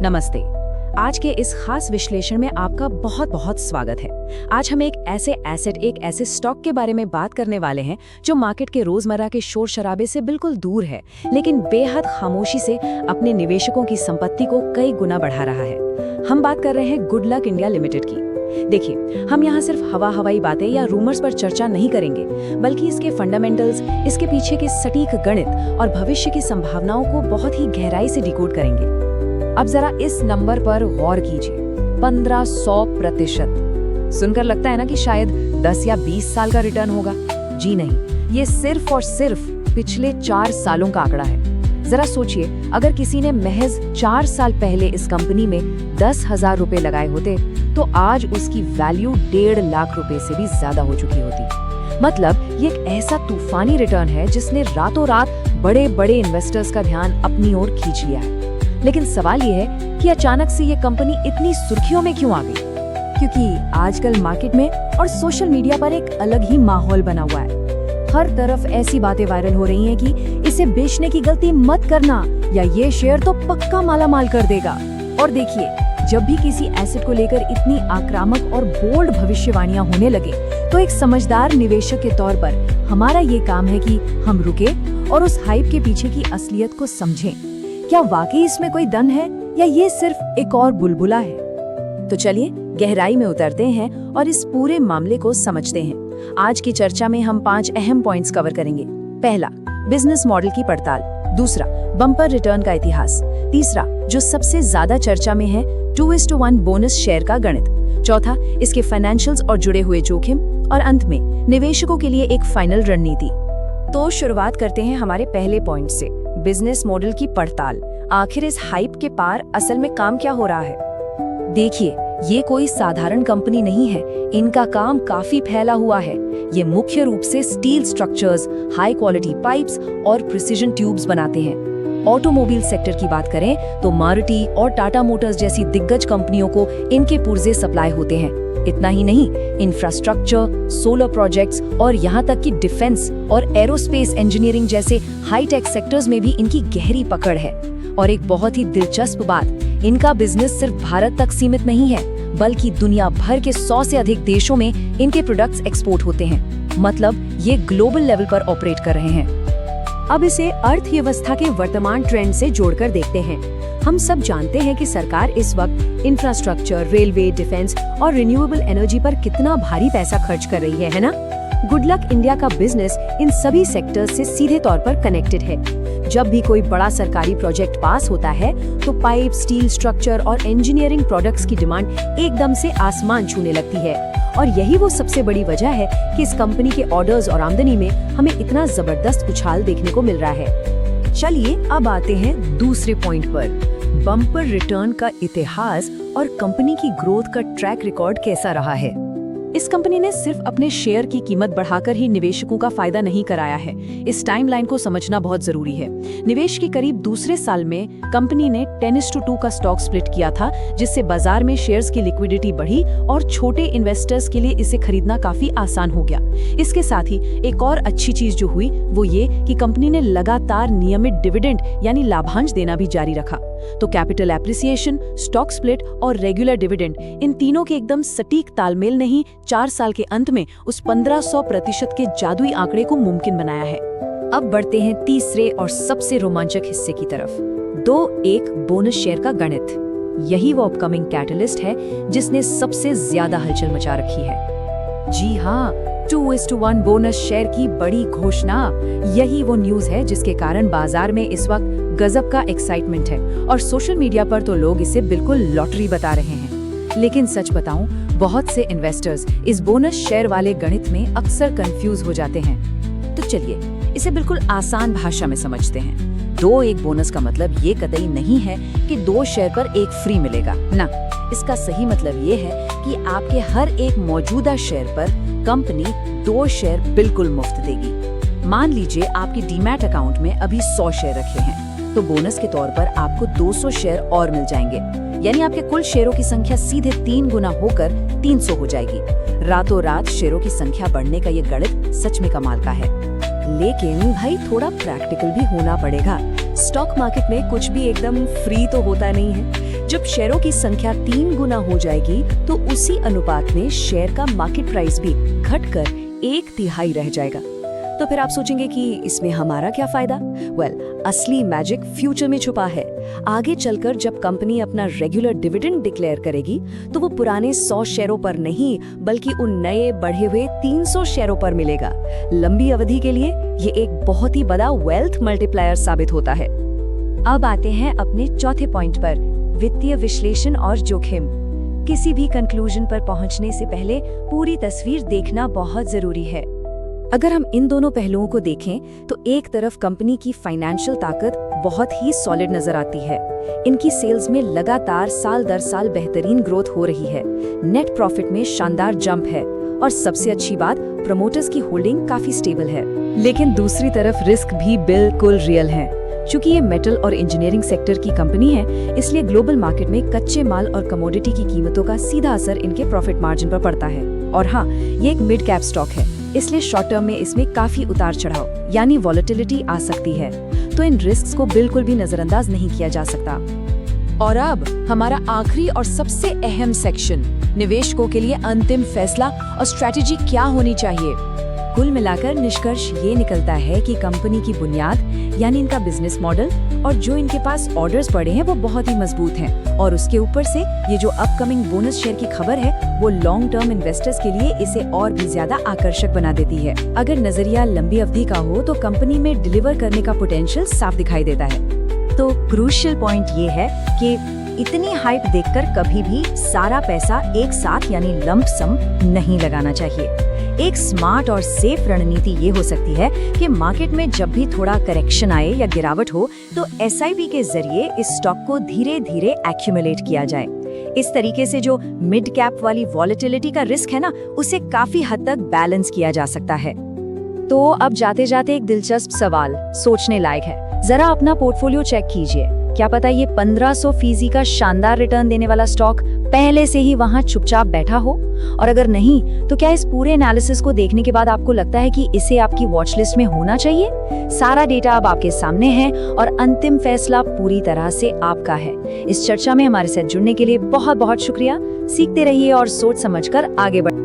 नमस्ते। आज के इस खास विश्लेषण में आपका बहुत बहुत स्वागत है। आज हम एक ऐसे स्टॉक के बारे में बात करने वाले हैं जो मार्केट के रोजमर्रा के शोर शराबे से बिल्कुल दूर है, लेकिन बेहद खामोशी से अपने निवेशकों की संपत्ति को कई गुना बढ़ा रहा है। हम बात कर रहे हैं गुडलक इंडिया लिमिटेड की। देखिए, हम यहाँ सिर्फ हवाई बातें या रूमर्स पर चर्चा नहीं करेंगे, बल्कि इसके फंडामेंटल्स, इसके पीछे के सटीक गणित और भविष्य की संभावनाओं को बहुत ही गहराई से डिकोड करेंगे। अब जरा इस नंबर पर गौर कीजिए, 1500%। सुनकर लगता है ना कि शायद 10 या 20 साल का रिटर्न होगा। जी नहीं, ये सिर्फ और सिर्फ पिछले 4 सालों का आंकड़ा है। जरा सोचिए, अगर किसी ने महज 4 साल पहले इस कंपनी में 10,000 रुपए लगाए होते तो आज उसकी वैल्यू 1.5 लाख रुपए से भी ज्यादा हो चुकी होती। मतलब ये एक ऐसा तूफानी रिटर्न है जिसने रातों रात बड़े बड़े इन्वेस्टर्स का ध्यान अपनी ओर खींच लिया है। लेकिन सवाल ये है कि अचानक से ये कंपनी इतनी सुर्खियों में क्यों आ गई? क्योंकि आजकल मार्केट में और सोशल मीडिया पर एक अलग ही माहौल बना हुआ है। हर तरफ ऐसी बातें वायरल हो रही हैं कि इसे बेचने की गलती मत करना या ये शेयर तो पक्का मालामाल कर देगा। और देखिए, जब भी किसी एसेट को लेकर इतनी आक्रामक और बोल्ड भविष्यवाणियां होने लगे तो एक समझदार निवेशक के तौर पर हमारा ये काम है कि हम रुके और उस हाइप के पीछे की असलियत को समझें। क्या वाकई इसमें कोई दम है या ये सिर्फ एक और बुलबुला है? तो चलिए गहराई में उतरते हैं और इस पूरे मामले को समझते हैं। आज की चर्चा में हम 5 अहम पॉइंट्स कवर करेंगे। पहला, बिजनेस मॉडल की पड़ताल। दूसरा, बम्पर रिटर्न का इतिहास। तीसरा, जो सबसे ज्यादा चर्चा में है, 2:1 बोनस शेयर का गणित। चौथा, इसके फाइनेंशियल्स और जुड़े हुए जोखिम। और अंत में निवेशकों के लिए एक फाइनल रणनीति। तो शुरुआत करते हैं हमारे पहले पॉइंट से, बिजनेस मॉडल की पड़ताल। आखिर इस हाइप के पार असल में काम क्या हो रहा है? देखिए, ये कोई साधारण कंपनी नहीं है। इनका काम काफी फैला हुआ है। ये मुख्य रूप से steel structures, high quality pipes और प्रिसिजन ट्यूब्स बनाते हैं। ऑटोमोबाइल सेक्टर की बात करें तो मारुति और टाटा मोटर्स जैसी दिग्गज कंपनियों को इनके पुर्जे सप्लाई होते हैं। इतना ही नहीं, इंफ्रास्ट्रक्चर, सोलर प्रोजेक्ट्स और यहाँ तक कि डिफेंस और एरोस्पेस इंजीनियरिंग जैसे हाईटेक सेक्टर्स में भी इनकी गहरी पकड़ है। और एक बहुत ही दिलचस्प बात, इनका बिजनेस सिर्फ भारत तक सीमित नहीं है, बल्कि दुनिया भर के 100 से अधिक देशों में इनके प्रोडक्ट्स एक्सपोर्ट होते हैं। मतलब ये ग्लोबल लेवल पर ऑपरेट कर रहे हैं। अब इसे अर्थव्यवस्था के वर्तमान ट्रेंड से जोड़कर देखते हैं। हम सब जानते हैं कि सरकार इस वक्त इंफ्रास्ट्रक्चर, रेलवे, डिफेंस और रिन्यूएबल एनर्जी पर कितना भारी पैसा खर्च कर रही है ना? गुडलक इंडिया का बिजनेस इन सभी सेक्टर्स से सीधे तौर पर कनेक्टेड है। जब भी कोई बड़ा सरकारी प्रोजेक्ट पास होता है तो पाइप, स्टील स्ट्रक्चर और इंजीनियरिंग प्रोडक्ट्स की डिमांड एकदम से आसमान छूने लगती है। और यही वो सबसे बड़ी वजह है कि इस कंपनी के ऑर्डर्स और आमदनी में हमें इतना जबरदस्त उछाल देखने को मिल रहा है। चलिए अब आते हैं दूसरे पॉइंट पर, बम्पर रिटर्न का इतिहास और कंपनी की ग्रोथ का ट्रैक रिकॉर्ड कैसा रहा है। इस कंपनी ने सिर्फ अपने शेयर की कीमत बढ़ाकर ही निवेशकों का फायदा नहीं कराया है। इस टाइमलाइन को समझना बहुत जरूरी है। निवेश के करीब दूसरे साल में कंपनी ने 10:2 का स्टॉक स्प्लिट किया था, जिससे बाजार में शेयर्स की लिक्विडिटी बढ़ी और छोटे इन्वेस्टर्स के लिए इसे खरीदना काफी आसान हो गया। इसके साथ ही एक और अच्छी चीज जो हुई वो ये कि कंपनी ने लगातार नियमित डिविडेंड यानी लाभांश देना भी जारी रखा। तो कैपिटल एप्रिसिएशन, स्टॉक स्प्लिट और रेगुलर डिविडेंड, इन तीनों के एकदम सटीक तालमेल ने ही 4 साल के अंत में उस 1500% के जादुई आंकड़े को मुमकिन बनाया है। अब बढ़ते हैं तीसरे और सबसे रोमांचक हिस्से की तरफ, 2:1 बोनस शेयर का गणित। यही वो अपकमिंग कैटलिस्ट है जिसने सबसे ज्यादा हलचल मचा रखी है। जी हाँ, 2:1 बोनस शेयर की बड़ी घोषणा। यही वो न्यूज है जिसके कारण बाजार में इस वक्त गजब का एक्साइटमेंट है और सोशल मीडिया पर तो लोग इसे बिल्कुल लॉटरी बता रहे हैं। लेकिन सच बताऊं, बहुत से इन्वेस्टर्स इस बोनस शेयर वाले गणित में अक्सर कंफ्यूज हो जाते हैं। तो चलिए इसे बिल्कुल आसान भाषा में समझते हैं। 2:1 बोनस का मतलब ये कतई नहीं है कि 2 शेयर पर 1 फ्री मिलेगा ना। इसका सही मतलब ये है कि आपके हर एक मौजूदा शेयर पर कंपनी 2 शेयर बिल्कुल मुफ्त देगी। मान लीजिए आपके डीमैट अकाउंट में अभी 100 शेयर रखे हैं, तो बोनस के तौर पर आपको 200 शेयर और मिल जाएंगे। यानी आपके कुल शेयरों की संख्या सीधे 3 गुना होकर 300 हो जाएगी। रातों रात शेयरों की संख्या बढ़ने का ये गणित सच में कमाल का है। लेकिन भाई थोड़ा प्रैक्टिकल भी होना पड़ेगा। स्टॉक मार्केट में कुछ भी एकदम फ्री तो होता नहीं है। जब शेयरों की संख्या 3 गुना हो जाएगी तो उसी अनुपात में शेयर का मार्केट प्राइस भी घटकर 1/3 रह जाएगा। तो फिर आप सोचेंगे कि इसमें हमारा क्या फायदा? असली मैजिक फ्यूचर में छुपा है। आगे चलकर जब कंपनी अपना रेगुलर डिविडेंड डिक्लेयर करेगी तो वो पुराने 100 शेयरों पर नहीं बल्कि उन नए बढ़े हुए 300 शेयरों पर मिलेगा। लंबी अवधि के लिए ये एक बहुत ही बड़ा वेल्थ मल्टीप्लायर साबित होता है। अब आते हैं अपने चौथे पॉइंट पर, वित्तीय विश्लेषण और जोखिम। किसी भी कंक्लूजन पर पहुंचने से पहले पूरी तस्वीर देखना बहुत जरूरी है। अगर हम इन दोनों पहलुओं को देखें तो एक तरफ कंपनी की फाइनेंशियल ताकत बहुत ही सॉलिड नजर आती है। इनकी सेल्स में लगातार साल दर साल बेहतरीन ग्रोथ हो रही है, नेट प्रॉफिट में शानदार जंप है और सबसे अच्छी बात, प्रमोटर्स की होल्डिंग काफी स्टेबल है। लेकिन दूसरी तरफ रिस्क भी बिल्कुल रियल है। चूंकि ये मेटल और इंजीनियरिंग सेक्टर की कंपनी है, इसलिए ग्लोबल मार्केट में कच्चे माल और कमोडिटी की कीमतों का सीधा असर इनके प्रॉफिट मार्जिन पर पड़ता है। और हाँ, ये एक मिड कैप स्टॉक है, इसलिए शॉर्ट टर्म में इसमें काफी उतार चढ़ाव यानी वॉलेटिलिटी आ सकती है। तो इन रिस्क्स को बिल्कुल भी नजरअंदाज नहीं किया जा सकता। और अब हमारा आखिरी और सबसे अहम सेक्शन, निवेशकों के लिए अंतिम फैसला और स्ट्रैटेजी क्या होनी चाहिए। कुल मिलाकर निष्कर्ष ये निकलता है कि कंपनी की बुनियाद यानी इनका बिजनेस मॉडल और जो इनके पास ऑर्डर्स पड़े हैं वो बहुत ही मजबूत हैं, और उसके ऊपर से ये जो अपकमिंग बोनस शेयर की खबर है वो लॉन्ग टर्म इन्वेस्टर्स के लिए इसे और भी ज्यादा आकर्षक बना देती है। अगर नजरिया लंबी अवधि का हो तो कंपनी में डिलीवर करने का पोटेंशियल साफ दिखाई देता है। तो क्रूशियल पॉइंट ये है कि इतनी हाइप देखकर कभी भी सारा पैसा एक साथ यानी लंप सम नहीं लगाना चाहिए। एक स्मार्ट और सेफ रणनीति ये हो सकती है कि मार्केट में जब भी थोड़ा करेक्शन आए या गिरावट हो तो एसआईपी के जरिए इस स्टॉक को धीरे धीरे एक्यूमुलेट किया जाए। इस तरीके से जो मिड कैप वाली वॉलेटिलिटी का रिस्क है ना, उसे काफी हद तक बैलेंस किया जा सकता है। तो अब जाते जाते एक दिलचस्प सवाल सोचने लायक है। जरा अपना पोर्टफोलियो चेक कीजिए, क्या पता ये 1500% का शानदार रिटर्न देने वाला स्टॉक पहले से ही वहां चुपचाप बैठा हो। और अगर नहीं तो क्या इस पूरे एनालिसिस को देखने के बाद आपको लगता है कि इसे आपकी वॉच लिस्ट में होना चाहिए? सारा डेटा अब आपके सामने है और अंतिम फैसला पूरी तरह से आपका है। इस चर्चा में हमारे साथ जुड़ने के लिए बहुत बहुत शुक्रिया। सीखते रहिए और सोच समझकर आगे बढ़